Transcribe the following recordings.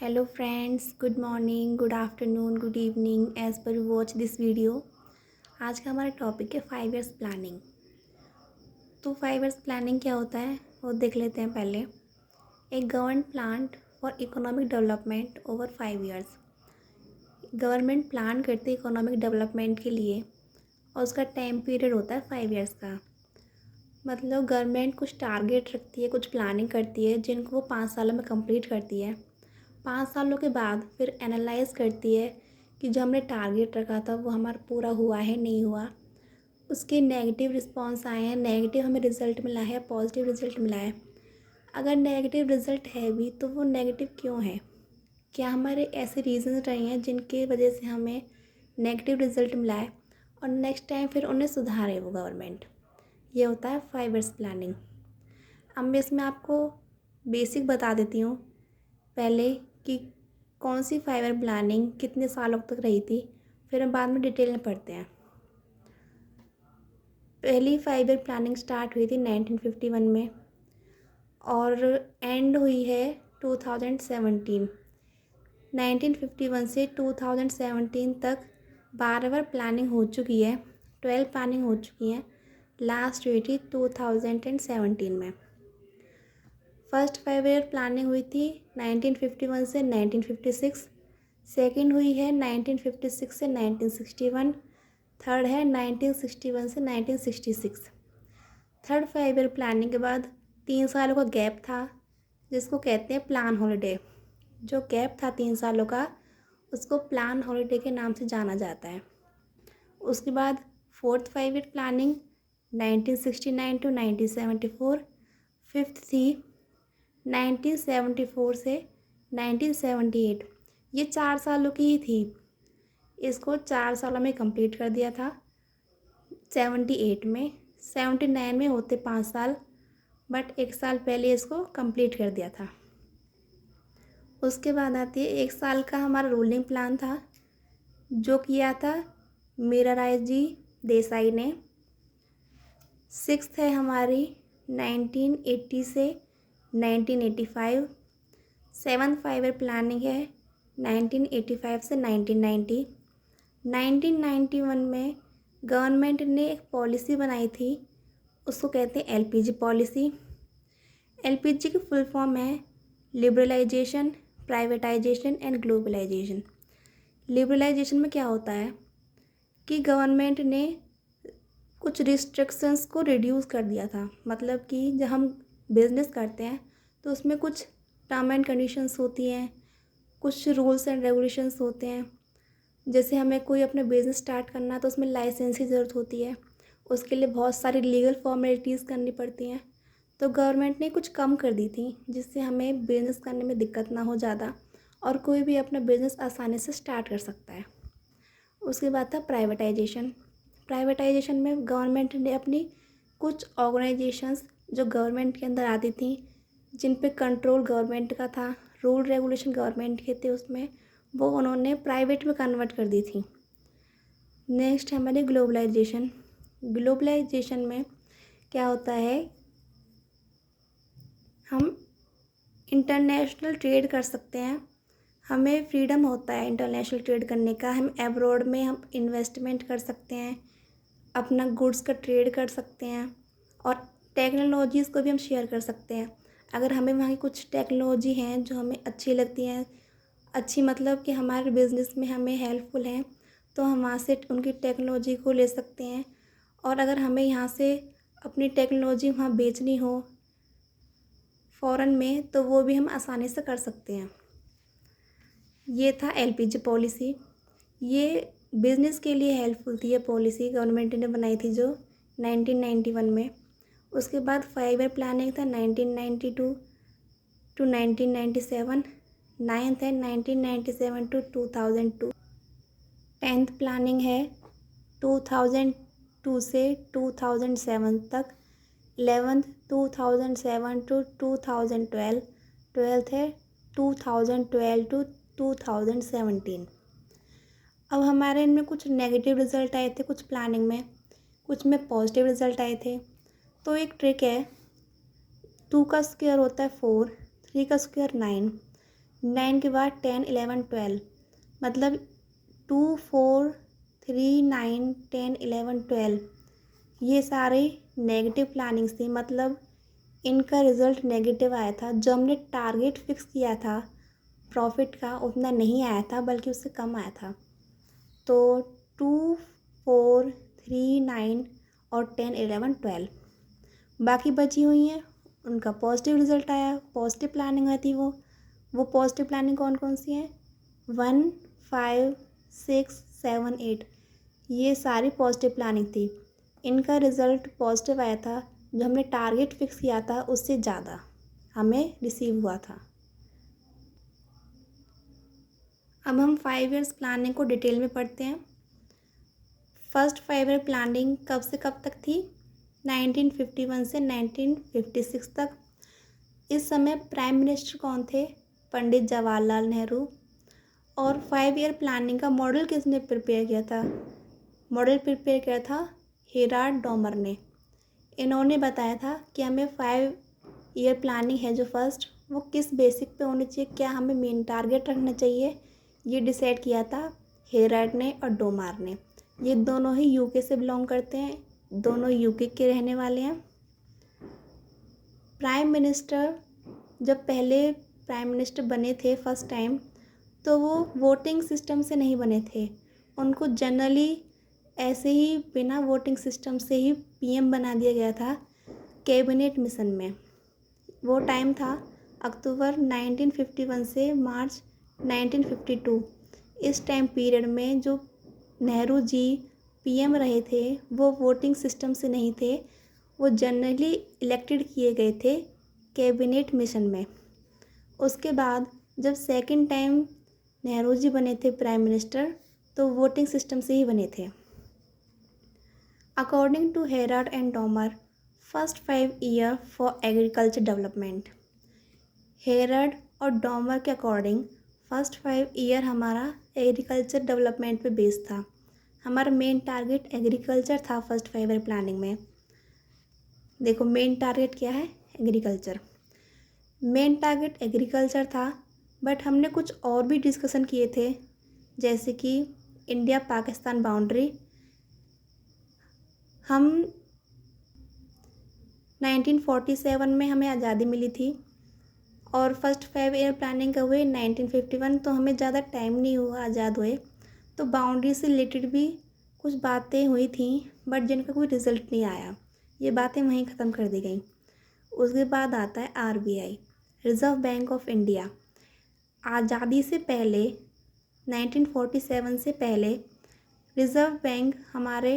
Hello friends, good morning, good afternoon, good evening as per you watch this video. आज का हमारा topic है 5 years planning. तो 5 years planning क्या होता है वो देख लेते हैं पहले। एक government plan for economic development over 5 years. Government plan करती है इकोनॉमिक डेवलपमेंट के लिए और उसका टाइम पीरियड होता है 5 इयर्स का। मतलब गवर्नमेंट कुछ टारगेट रखती है, कुछ प्लानिंग करती है जिनको वो 5 सालों में कंप्लीट करती है। 5 सालों के बाद फिर एनालाइज करती है कि जो हमने टारगेट रखा था वो हमारा पूरा हुआ है नहीं हुआ, उसके नेगेटिव रिस्पॉन्स आए हैं, नेगेटिव हमें रिज़ल्ट मिला है, पॉजिटिव रिज़ल्ट मिला है। अगर नेगेटिव रिज़ल्ट है भी तो वो नेगेटिव क्यों है, क्या हमारे ऐसे रीज़न रहे हैं जिनके वजह से हमें नेगेटिव रिज़ल्ट मिला है और नेक्स्ट टाइम फिर उन्हें सुधारे वो गवर्नमेंट। ये होता है 5 इयर्स प्लानिंग। अब मैं इसमें आपको बेसिक बता देती हूँ पहले कि कौन सी 5 ईयर प्लानिंग कितने सालों तक रही थी, फिर हम बाद में डिटेल में पढ़ते हैं। पहली 5 ईयर प्लानिंग स्टार्ट हुई थी 1951 में और एंड हुई है 2017। 1951 से 2017 तक 12 बार प्लानिंग हो चुकी है, 12 प्लानिंग हो चुकी हैं। लास्ट हुई थी 2017 में। फर्स्ट 5 ईयर प्लानिंग हुई थी 1951 से 1956। सेकंड हुई है 1956 से 1961। थर्ड है 1961 से 1966। थर्ड 5 ईयर प्लानिंग के बाद 3 सालों का गैप था जिसको कहते हैं प्लान हॉलिडे। जो गैप था 3 सालों का उसको प्लान हॉलिडे के नाम से जाना जाता है। उसके बाद fourth 5 year planning 1969 to 1974। Fifth थी 1974 से 1978। ये 4 सालों की ही थी, इसको 4 सालों में कंप्लीट कर दिया था। 78 में, 79 में होते 5 साल, बट 1 साल पहले इसको कंप्लीट कर दिया था। उसके बाद आती है 1 साल का हमारा रूलिंग प्लान था जो किया था मीराराय जी देसाई ने। सिक्स्थ है हमारी 1980 से 1985। सेवन्थ 5 ईयर प्लानिंग है 1985 से 1990। 1991 में गवर्नमेंट ने एक पॉलिसी बनाई थी, उसको कहते हैं एलपीजी पॉलिसी। एलपीजी की फुल फॉर्म है liberalisation, privatisation and globalisation. Liberalisation में क्या होता है कि गवर्नमेंट ने कुछ रिस्ट्रिक्शंस को रिड्यूस कर दिया था। मतलब कि जब हम बिज़नेस करते हैं तो उसमें कुछ टर्म एंड कंडीशंस होती हैं, कुछ रूल्स एंड रेगुलेशंस होते हैं। जैसे हमें कोई अपना बिज़नेस स्टार्ट करना है तो उसमें लाइसेंस की ज़रूरत होती है, उसके लिए बहुत सारी लीगल फॉर्मेलिटीज़ करनी पड़ती हैं। तो गवर्नमेंट ने कुछ कम कर दी थी जिससे हमें बिज़नेस करने में दिक्कत ना हो ज़्यादा और कोई भी अपना बिज़नेस आसानी से स्टार्ट कर सकता है। उसके बाद था प्राइवेटाइजेशन। प्राइवेटाइजेशन में गवर्नमेंट ने अपनी कुछ ऑर्गेनाइजेशंस जो गवर्नमेंट के अंदर आती थी, जिन पे कंट्रोल गवर्नमेंट का था, रूल रेगुलेशन गवर्नमेंट के थे, उसमें वो उन्होंने प्राइवेट में कन्वर्ट कर दी थी। नेक्स्ट है हमारी ग्लोबलाइजेशन। ग्लोबलाइजेशन में क्या होता है, हम इंटरनेशनल ट्रेड कर सकते हैं, हमें फ्रीडम होता है इंटरनेशनल ट्रेड करने का। हम एब्रॉड में हम इन्वेस्टमेंट कर सकते हैं, अपना गुड्स का ट्रेड कर सकते हैं और टेक्नोलॉजीज़ को भी हम शेयर कर सकते हैं। अगर हमें वहाँ की कुछ टेक्नोलॉजी हैं जो हमें अच्छी लगती हैं, अच्छी मतलब कि हमारे बिज़नेस में हमें हेल्पफुल हैं, तो हम वहाँ से उनकी टेक्नोलॉजी को ले सकते हैं। और अगर हमें यहाँ से अपनी टेक्नोलॉजी वहाँ बेचनी हो फ़ॉरेन में तो वो भी हम आसानी से कर सकते हैं। ये था एलपीजी पॉलिसी। ये बिज़नेस के लिए हेल्पफुल थी, ये पॉलिसी गवर्नमेंट ने बनाई थी जो 1991 में। उसके बाद 5 ईयर प्लानिंग था 1992 टू 1997। नाइन्थ है 1997 टू 2002। 10th प्लानिंग है 2002 से 2007 तक। 11th 2007 to 2012। 12th है 2012 टू 2017। अब हमारे इनमें कुछ नेगेटिव रिज़ल्ट आए थे, कुछ प्लानिंग में, कुछ में पॉजिटिव रिज़ल्ट आए थे। तो एक ट्रिक है, 2 का स्क्वायर होता है 4, 3 का स्क्वायर 9, 9 के बाद 10, 11, 12, मतलब 2, 4, 3, 9, 10, 11, 12 ये सारे नेगेटिव प्लानिंग्स थी। मतलब इनका रिज़ल्ट नेगेटिव आया था। जो हमने टारगेट फिक्स किया था प्रॉफिट का उतना नहीं आया था, बल्कि उससे कम आया था। तो 2, 4, 3, 9 और 10, 11, 12 बाकी बची हुई हैं उनका पॉजिटिव रिज़ल्ट आया। पॉजिटिव प्लानिंग है थी वो पॉजिटिव प्लानिंग कौन कौन सी हैं? 1, 5, 6, 7, 8 ये सारी पॉजिटिव प्लानिंग थी। इनका रिज़ल्ट पॉजिटिव आया था। जो हमने टारगेट फिक्स किया था उससे ज़्यादा हमें रिसीव हुआ था। अब हम 5 ईयर्स प्लानिंग को डिटेल में पढ़ते हैं। फर्स्ट 5 ईयर प्लानिंग कब से कब तक थी? 1951 से 1956 तक। इस समय प्राइम मिनिस्टर कौन थे? पंडित जवाहरलाल नेहरू। और 5 ईयर प्लानिंग का मॉडल किसने प्रिपेयर किया था? मॉडल प्रिपेयर किया था हेराल्ड डॉमर ने। इन्होंने बताया था कि हमें 5 ईयर प्लानिंग है जो फर्स्ट वो किस बेसिक पे होनी चाहिए, क्या हमें मेन टारगेट रखना चाहिए, ये डिसाइड किया था हेराल्ड ने और डोमार ने। ये दोनों ही यूके से बिलोंग करते हैं, दोनों यूके के रहने वाले हैं। प्राइम मिनिस्टर जब पहले प्राइम मिनिस्टर बने थे फर्स्ट टाइम, तो वो वोटिंग सिस्टम से नहीं बने थे। उनको जनरली ऐसे ही बिना वोटिंग सिस्टम से ही पीएम बना दिया गया था कैबिनेट मिशन में। वो टाइम था अक्टूबर 1951 से मार्च 1952। इस टाइम पीरियड में जो नेहरू जी पीएम रहे थे वो वोटिंग सिस्टम से नहीं थे, वो जनरली इलेक्टेड किए गए थे कैबिनेट मिशन में। उसके बाद जब सेकंड टाइम नेहरू जी बने थे प्राइम मिनिस्टर, तो वोटिंग सिस्टम से ही बने थे। According to Harold and Domar, first 5 year for agriculture development. Harold और डॉमर के अकॉर्डिंग फर्स्ट 5 ईयर हमारा एग्रीकल्चर डेवलपमेंट पे बेस्ड था। हमारा मेन टारगेट एग्रीकल्चर था फर्स्ट 5 ईयर प्लानिंग में। देखो मेन टारगेट क्या है? एग्रीकल्चर। मेन टारगेट एग्रीकल्चर था, बट हमने कुछ और भी डिस्कशन किए थे, जैसे कि इंडिया पाकिस्तान बाउंड्री। हम 1947 में हमें आज़ादी मिली थी और फर्स्ट 5 ईयर प्लानिंग का हुए 1951, तो हमें ज़्यादा टाइम नहीं हुआ आज़ाद हुए। तो बाउंड्री से रिलेटेड भी कुछ बातें हुई थी, बट जिनका कोई रिज़ल्ट नहीं आया। ये बातें वहीं ख़त्म कर दी गई। उसके बाद आता है RBI, reserve bank of India. आज़ादी से पहले 1947 से पहले रिज़र्व बैंक हमारे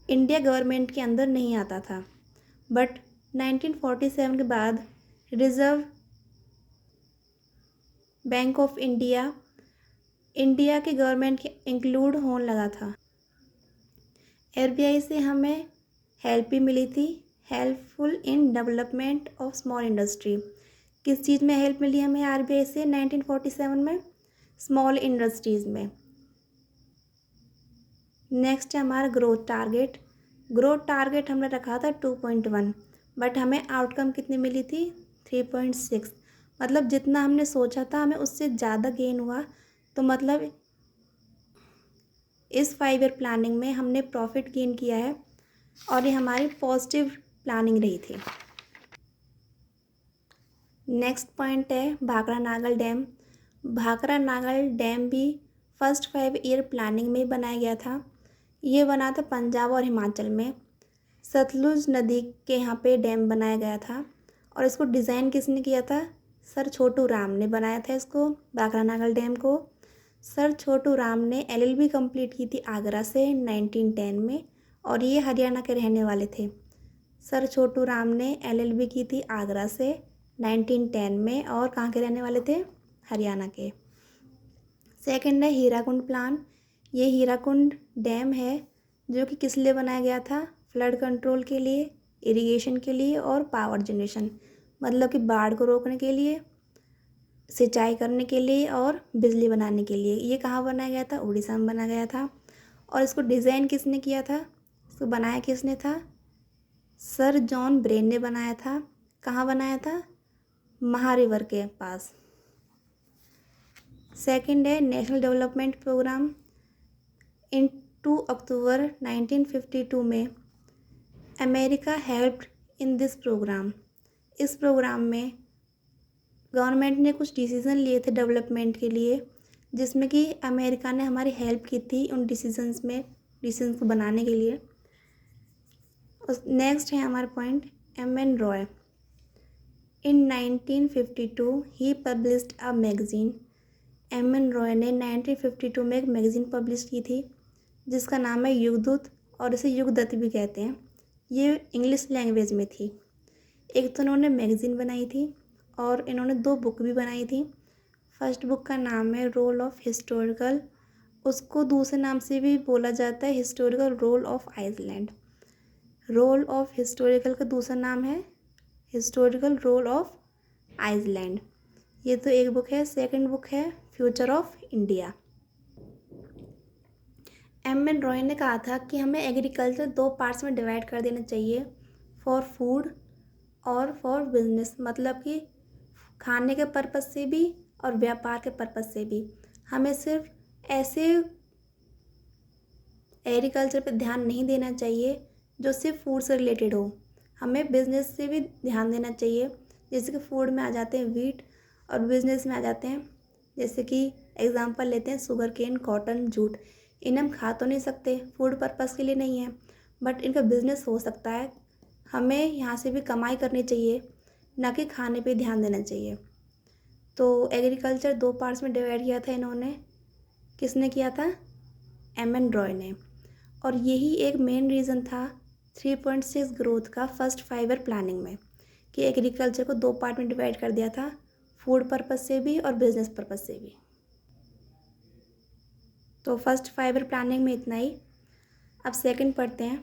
इंडिया गवर्नमेंट के अंदर नहीं आता था, बट 1947 के बाद reserve bank of India India के गवर्नमेंट के इंक्लूड होने लगा था। आरबीआई से हमें हेल्प भी मिली थी, helpful in development of small industry. किस चीज़ में हेल्प मिली हमें आरबीआई से 1947 में? स्मॉल इंडस्ट्रीज़ में। नेक्स्ट है हमारा ग्रोथ टारगेट। ग्रोथ टारगेट हमने रखा था 2.1, बट हमें आउटकम कितनी मिली थी? 3.6। मतलब जितना हमने सोचा था हमें उससे ज़्यादा गेन हुआ। तो मतलब इस 5 ईयर प्लानिंग में हमने प्रॉफिट गेन किया है और ये हमारी पॉजिटिव प्लानिंग रही थी। नेक्स्ट पॉइंट है भाखड़ा नागल डैम। भाखड़ा नागल डैम भी फर्स्ट 5 ईयर प्लानिंग में बनाया गया था। ये बना था पंजाब और हिमाचल में। सतलुज नदी के यहाँ पे डैम बनाया गया था और इसको डिज़ाइन किसने किया था? सर छोटू राम ने बनाया था इसको, भाखड़ा नागल डैम को। सर छोटू राम ने एलएलबी कंप्लीट की थी आगरा से 1910 में और ये हरियाणा के रहने वाले थे। सर छोटू राम ने एलएलबी की थी आगरा से 1910 में और कहाँ के रहने वाले थे? हरियाणा के। सेकंड है हीराकुंड प्लान। ये हीराकुंड डैम है जो कि किस लिए बनाया गया था? फ्लड कंट्रोल के लिए, इरिगेशन के लिए और पावर जनरेशन, मतलब कि बाढ़ को रोकने के लिए, सिंचाई करने के लिए और बिजली बनाने के लिए। ये कहाँ बनाया गया था? उड़ीसा में बनाया गया था। और इसको डिज़ाइन किसने किया था? इसको बनाया किसने था? सर जॉन ब्रेन ने बनाया था। कहाँ बनाया था? महा रिवर के पास। सेकंड है national development programme. In 2 October 1952 में America helped in this programme. इस प्रोग्राम में गवर्नमेंट ने कुछ डिसीज़न लिए थे डेवलपमेंट के लिए, जिसमें कि अमेरिका ने हमारी हेल्प की थी उन डिसीजंस को बनाने के लिए। नेक्स्ट है हमारा point M.N.. Roy. In 1952 he published a magazine. M.N.. Roy ने 1952 में एक मैगज़ीन पब्लिश की थी जिसका नाम है युगदूत, और इसे युगदत्त भी कहते हैं। ये इंग्लिश लैंग्वेज में थी। एक तो इन्होंने मैगज़ीन बनाई थी और इन्होंने 2 बुक भी बनाई थी। फर्स्ट बुक का नाम है रोल ऑफ हिस्टोरिकल, उसको दूसरे नाम से भी बोला जाता है historical role of Iceland. Role of historical का दूसरा नाम है हिस्टोरिकल रोल ऑफ आइसलैंड। ये तो एक बुक है। सेकंड बुक है future of India. M.N.. Roy ने कहा था कि हमें एग्रीकल्चर 2 पार्ट्स में डिवाइड कर देना चाहिए, फॉर फूड और फॉर बिजनेस, मतलब कि खाने के पर्पज़ से भी और व्यापार के पर्पज़ से भी। हमें सिर्फ ऐसे एग्रीकल्चर पे ध्यान नहीं देना चाहिए जो सिर्फ फूड से रिलेटेड हो, हमें बिजनेस से भी ध्यान देना चाहिए। जैसे कि फूड में आ जाते हैं वीट और बिजनेस में आ जाते हैं, जैसे कि एग्जांपल लेते हैं शुगर केन, कॉटन, जूट। इन्हें हम खा तो नहीं सकते, फूड पर्पज़ के लिए नहीं है, बट इनका बिजनेस हो सकता है। हमें यहाँ से भी कमाई करनी चाहिए, ना कि खाने पे ध्यान देना चाहिए। तो एग्रीकल्चर 2 पार्ट्स में डिवाइड किया था इन्होंने। किसने किया था? एम.एन. रॉय ने। और यही एक मेन रीज़न था 3.6 ग्रोथ का फर्स्ट 5 ईयर प्लानिंग में, कि एग्रीकल्चर को 2 पार्ट में डिवाइड कर दिया था, फूड पर्पज़ से भी और बिजनेस पर्पज़ से भी। तो फर्स्ट 5 ईयर प्लानिंग में इतना ही। अब सेकंड पढ़ते हैं।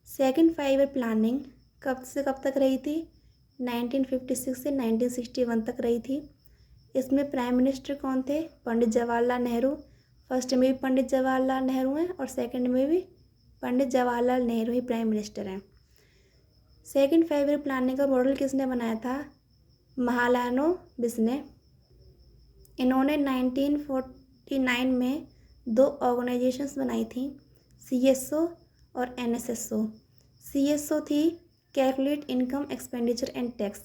सेकंड 5 ईयर प्लानिंग कब से कब तक रही थी? 1956 से 1961 तक रही थी। इसमें प्राइम मिनिस्टर कौन थे? पंडित जवाहरलाल नेहरू। फर्स्ट में भी पंडित जवाहरलाल नेहरू हैं और सेकंड में भी पंडित जवाहरलाल नेहरू ही प्राइम मिनिस्टर हैं। सेकंड 5 ईयर प्लानिंग का मॉडल किसने बनाया था? महालानो बिस्ने। इन्होंने 1949 में 2 ऑर्गेनाइजेशंस बनाई थी, CSO और NSSO। CSO थी calculate income expenditure and tax,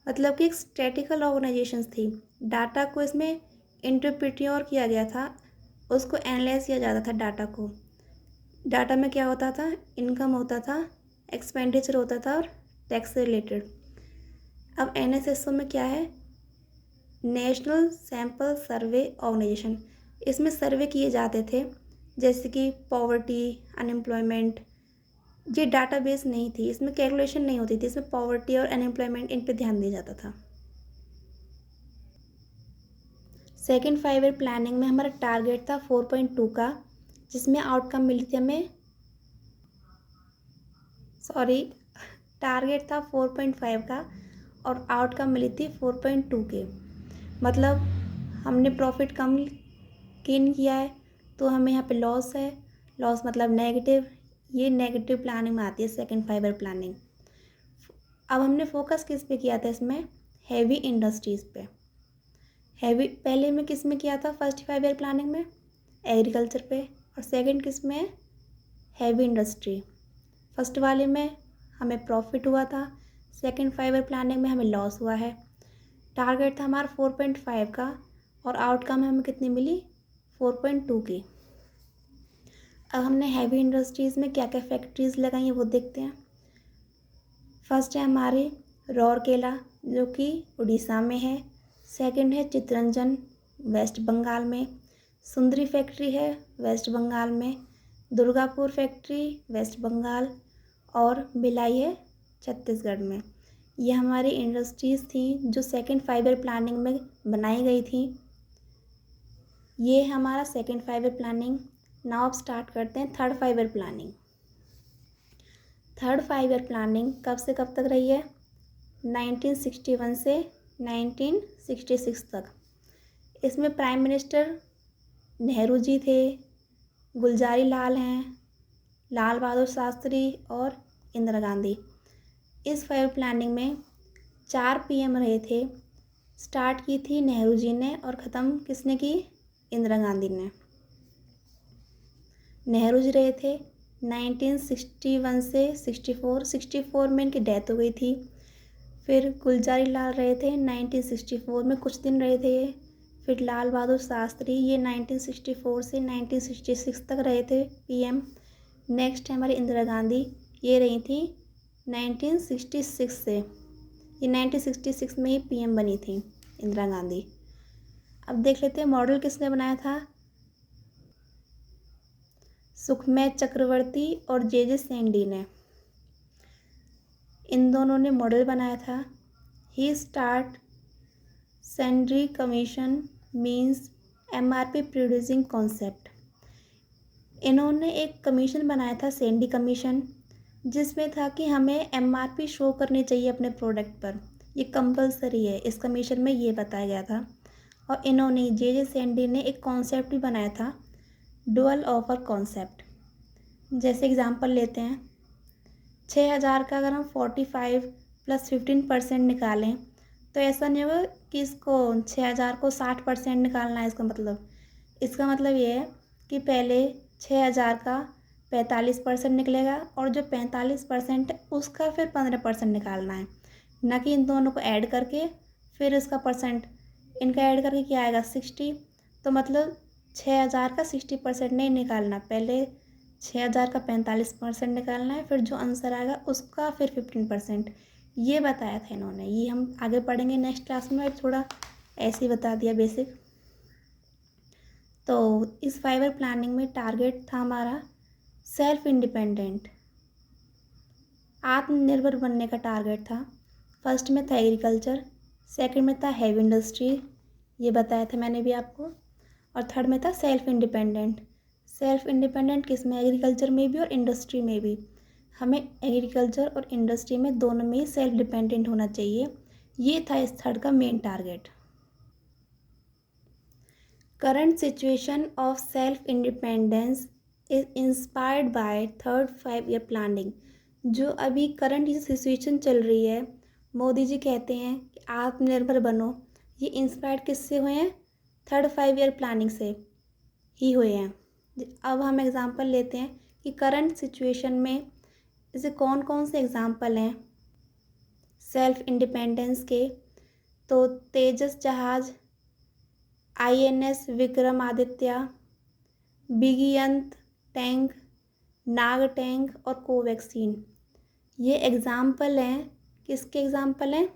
मतलब कि एक स्टैटिकल ऑर्गेनाइजेशंस थी। डाटा को इसमें इंटरप्रिट्योर किया गया था, उसको एनालाइज किया जाता था डाटा को। डाटा में क्या होता था? इनकम होता था, एक्सपेंडिचर होता था और टैक्स से रिलेटेड। अब NSSO में क्या है? नेशनल सैम्पल सर्वे ऑर्गेनाइजेशन। इसमें सर्वे किए जाते थे, जैसे कि पॉवर्टी, अनएम्प्लॉयमेंट। ये डाटाबेस नहीं थी, इसमें कैलकुलेशन नहीं होती थी, इसमें पॉवर्टी और अनएम्प्लॉयमेंट इन पे ध्यान दिया जाता था। सेकंड 5 ईयर प्लानिंग में हमारा टारगेट था 4.2 का, जिसमें आउटकम मिली थी हमें, टारगेट था 4.5 का और आउटकम मिली थी 4.2 के। मतलब हमने प्रॉफिट कम गेन किया है, तो हमें यहाँ पे लॉस है। लॉस मतलब नेगेटिव। ये नेगेटिव प्लानिंग में आती है सेकंड 5 ईयर प्लानिंग। अब हमने फोकस किस पे किया था? इसमें हैवी इंडस्ट्रीज़ पे। हैवी पहले में किस में किया था? फर्स्ट 5 ईयर प्लानिंग में एग्रीकल्चर पे, और सेकंड किस में है? Heavy industry. फर्स्ट वाले में हमें प्रॉफिट हुआ था, सेकंड 5 ईयर प्लानिंग में हमें लॉस हुआ है। टारगेट था हमारा 4.5 का और आउटकम हमें कितनी मिली? 4.2 की। अब हमने हैवी इंडस्ट्रीज़ में क्या क्या फैक्ट्रीज़ लगाई हैं वो देखते हैं। फर्स्ट है हमारी राउरकेला, जो कि उड़ीसा में है। सेकंड है चितरंजन, वेस्ट बंगाल में। सुंदरी फैक्ट्री है वेस्ट बंगाल में। दुर्गापुर फैक्ट्री वेस्ट बंगाल, और भिलाई है छत्तीसगढ़ में। ये हमारी इंडस्ट्रीज़ थी जो सेकंड 5 ईयर प्लानिंग में बनाई गई थी। ये है हमारा सेकंड 5 ईयर प्लानिंग। नाउ अब स्टार्ट करते हैं third 5 year planning. Third 5 year planning कब से कब तक रही है? 1961 से 1966 तक। इसमें प्राइम मिनिस्टर नेहरू जी थे, गुलजारी लाल हैं, लाल बहादुर शास्त्री और इंदिरा गांधी। इस 5 ईयर प्लानिंग में 4 PM रहे थे। स्टार्ट की थी नेहरू जी ने और ख़त्म किसने की? इंदिरा गांधी ने। नेहरू जी रहे थे 1961 से 64 में इनकी डेथ हो गई थी। फिर गुलजारी लाल रहे थे 1964 में, कुछ दिन रहे थे ये। फिर लाल बहादुर शास्त्री, ये 1964 से 1966 तक रहे थे पीएम। नेक्स्ट है हमारी इंदिरा गांधी, ये रही थी 1966 से, ये 1966 में ही पीएम बनी थी इंदिरा गांधी। अब देख लेते हैं मॉडल किसने बनाया था। सुखमय चक्रवर्ती और जे सेंडी ने, इन दोनों ने मॉडल बनाया था। He start sundry commission means MRP producing concept. इन्होंने एक कमीशन बनाया था, सेंडी कमीशन, जिसमें था कि हमें एमआरपी शो करनी चाहिए अपने प्रोडक्ट पर, ये कंपलसरी है। इस कमीशन में ये बताया गया था। और इन्होंने जे सेंडी ने एक कॉन्सेप्ट भी बनाया था, डुअल ऑफर कॉन्सेप्ट। जैसे एग्जांपल लेते हैं, 6000 का अगर हम 45 + 15% निकालें तो ऐसा नहीं होगा कि इसको 6000 को 60% निकालना है। इसका मतलब ये है कि पहले 6000 का 45% निकलेगा और जो 45% है उसका फिर 15% निकालना है, ना कि इन दोनों को ऐड करके फिर इसका परसेंट, इनका ऐड करके क्या आएगा 60। तो मतलब 6000 का 60% नहीं निकालना, पहले 6000 का 45% निकालना है, फिर जो आंसर आएगा उसका फिर 15%। ये बताया था इन्होंने, ये हम आगे पढ़ेंगे नेक्स्ट क्लास में। थोड़ा ऐसे ही बता दिया बेसिक। तो इस 5 ईयर प्लानिंग में टारगेट था हमारा सेल्फ इंडिपेंडेंट, आत्मनिर्भर बनने का टारगेट था। फर्स्ट में था एग्रीकल्चर, सेकंड में था हैवी इंडस्ट्री, ये बताया था मैंने भी आपको, और थर्ड में था सेल्फ इंडिपेंडेंट। सेल्फ इंडिपेंडेंट किस में? एग्रीकल्चर में भी और इंडस्ट्री में भी। हमें एग्रीकल्चर और इंडस्ट्री में दोनों में ही सेल्फ डिपेंडेंट होना चाहिए, ये था इस थर्ड का main target. Current situation of self independence is inspired by third 5 year planning. जो अभी करंट सिचुएशन चल रही है, मोदी जी कहते हैं कि आत्मनिर्भर बनो, ये इंस्पायर्ड किससे हुए हैं? थर्ड 5 ईयर प्लानिंग से ही हुए हैं। अब हम एग्जांपल लेते हैं कि करंट सिचुएशन में जैसे कौन कौन से एग्जांपल हैं सेल्फ इंडिपेंडेंस के। तो तेजस जहाज, INS विक्रमादित्य, बिगियंत टैंक, नाग टैंक और कोवैक्सीन, ये एग्जाम्पल हैं। किसके एग्जाम्पल हैं?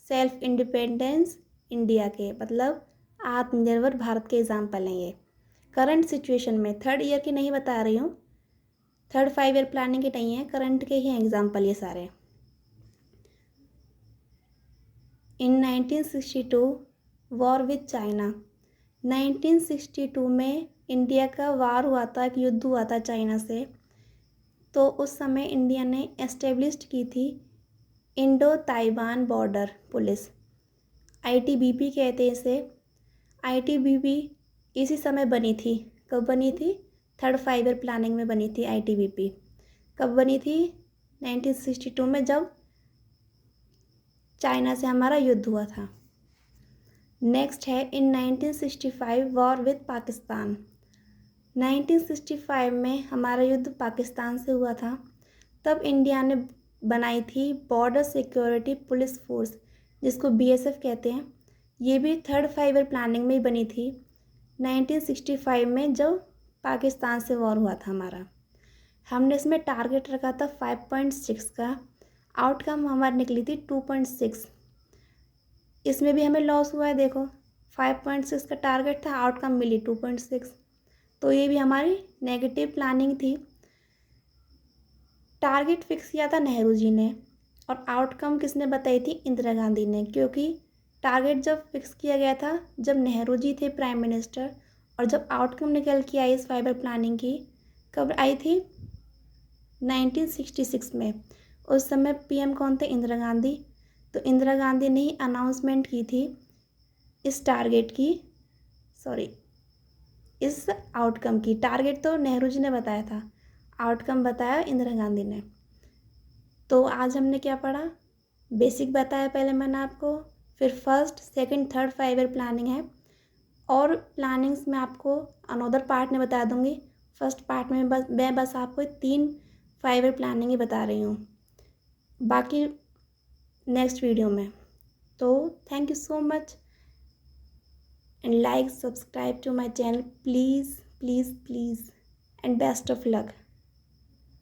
सेल्फ इंडिपेंडेंस इंडिया के, मतलब आत्मनिर्भर भारत के एग्जाम्पल हैं ये करंट सिचुएशन में। थर्ड ईयर की नहीं बता रही हूँ, थर्ड 5 ईयर प्लानिंग के नहीं है, करंट के ही हैं एग्जाम्पल ये सारे। इन 1962 वॉर विद चाइना, 1962 में इंडिया का वार हुआ था, एक युद्ध हुआ था चाइना से। तो उस समय इंडिया ने एस्टेब्लिश की थी Indo Taiwan border police, ITBP कहते हैं इसे। ITBP इसी समय बनी थी। कब बनी थी? थर्ड 5 ईयर प्लानिंग में बनी थी ITBP। कब बनी थी? 1962 में, जब चाइना से हमारा युद्ध हुआ था। नेक्स्ट है इन 1965 वॉर विद पाकिस्तान। 1965 में हमारा युद्ध पाकिस्तान से हुआ था। तब इंडिया ने बनाई थी बॉर्डर सिक्योरिटी पुलिस फोर्स, जिसको BSF कहते हैं। ये भी थर्ड 5 ईयर प्लानिंग में ही बनी थी 1965 में, जब पाकिस्तान से वॉर हुआ था हमारा। हमने इसमें टारगेट रखा था 5.6 का, आउटकम हमारी निकली थी 2.6। इसमें भी हमें लॉस हुआ है, देखो 5.6 का टारगेट था, आउटकम मिली 2.6। तो ये भी हमारी नेगेटिव प्लानिंग थी। टारगेट फिक्स किया था नेहरू जी ने और आउटकम किसने बताई थी? इंदिरा गांधी ने। क्योंकि टारगेट जब फिक्स किया गया था जब नेहरू जी थे प्राइम मिनिस्टर, और जब आउटकम निकल के आई इस 5 ईयर प्लानिंग की, कब आई थी? 1966 में। उस समय PM कौन थे? इंदिरा गांधी। तो इंदिरा गांधी ने ही अनाउंसमेंट की थी इस टारगेट की, इस आउटकम की। टारगेट तो नेहरू जी ने बताया था, आउटकम बताया इंदिरा गांधी ने। तो आज हमने क्या पढ़ा? बेसिक बताया पहले मैंने आपको, फिर first second third 5 year planning है। और प्लानिंग्स मैं आपको अनदर पार्ट में बता दूँगी। फर्स्ट पार्ट में मैं बस आपको 3 5 ईयर प्लानिंग ही बता रही हूँ, बाकी नेक्स्ट वीडियो में। तो thank you so much and like subscribe to my channel please please please and best of luck.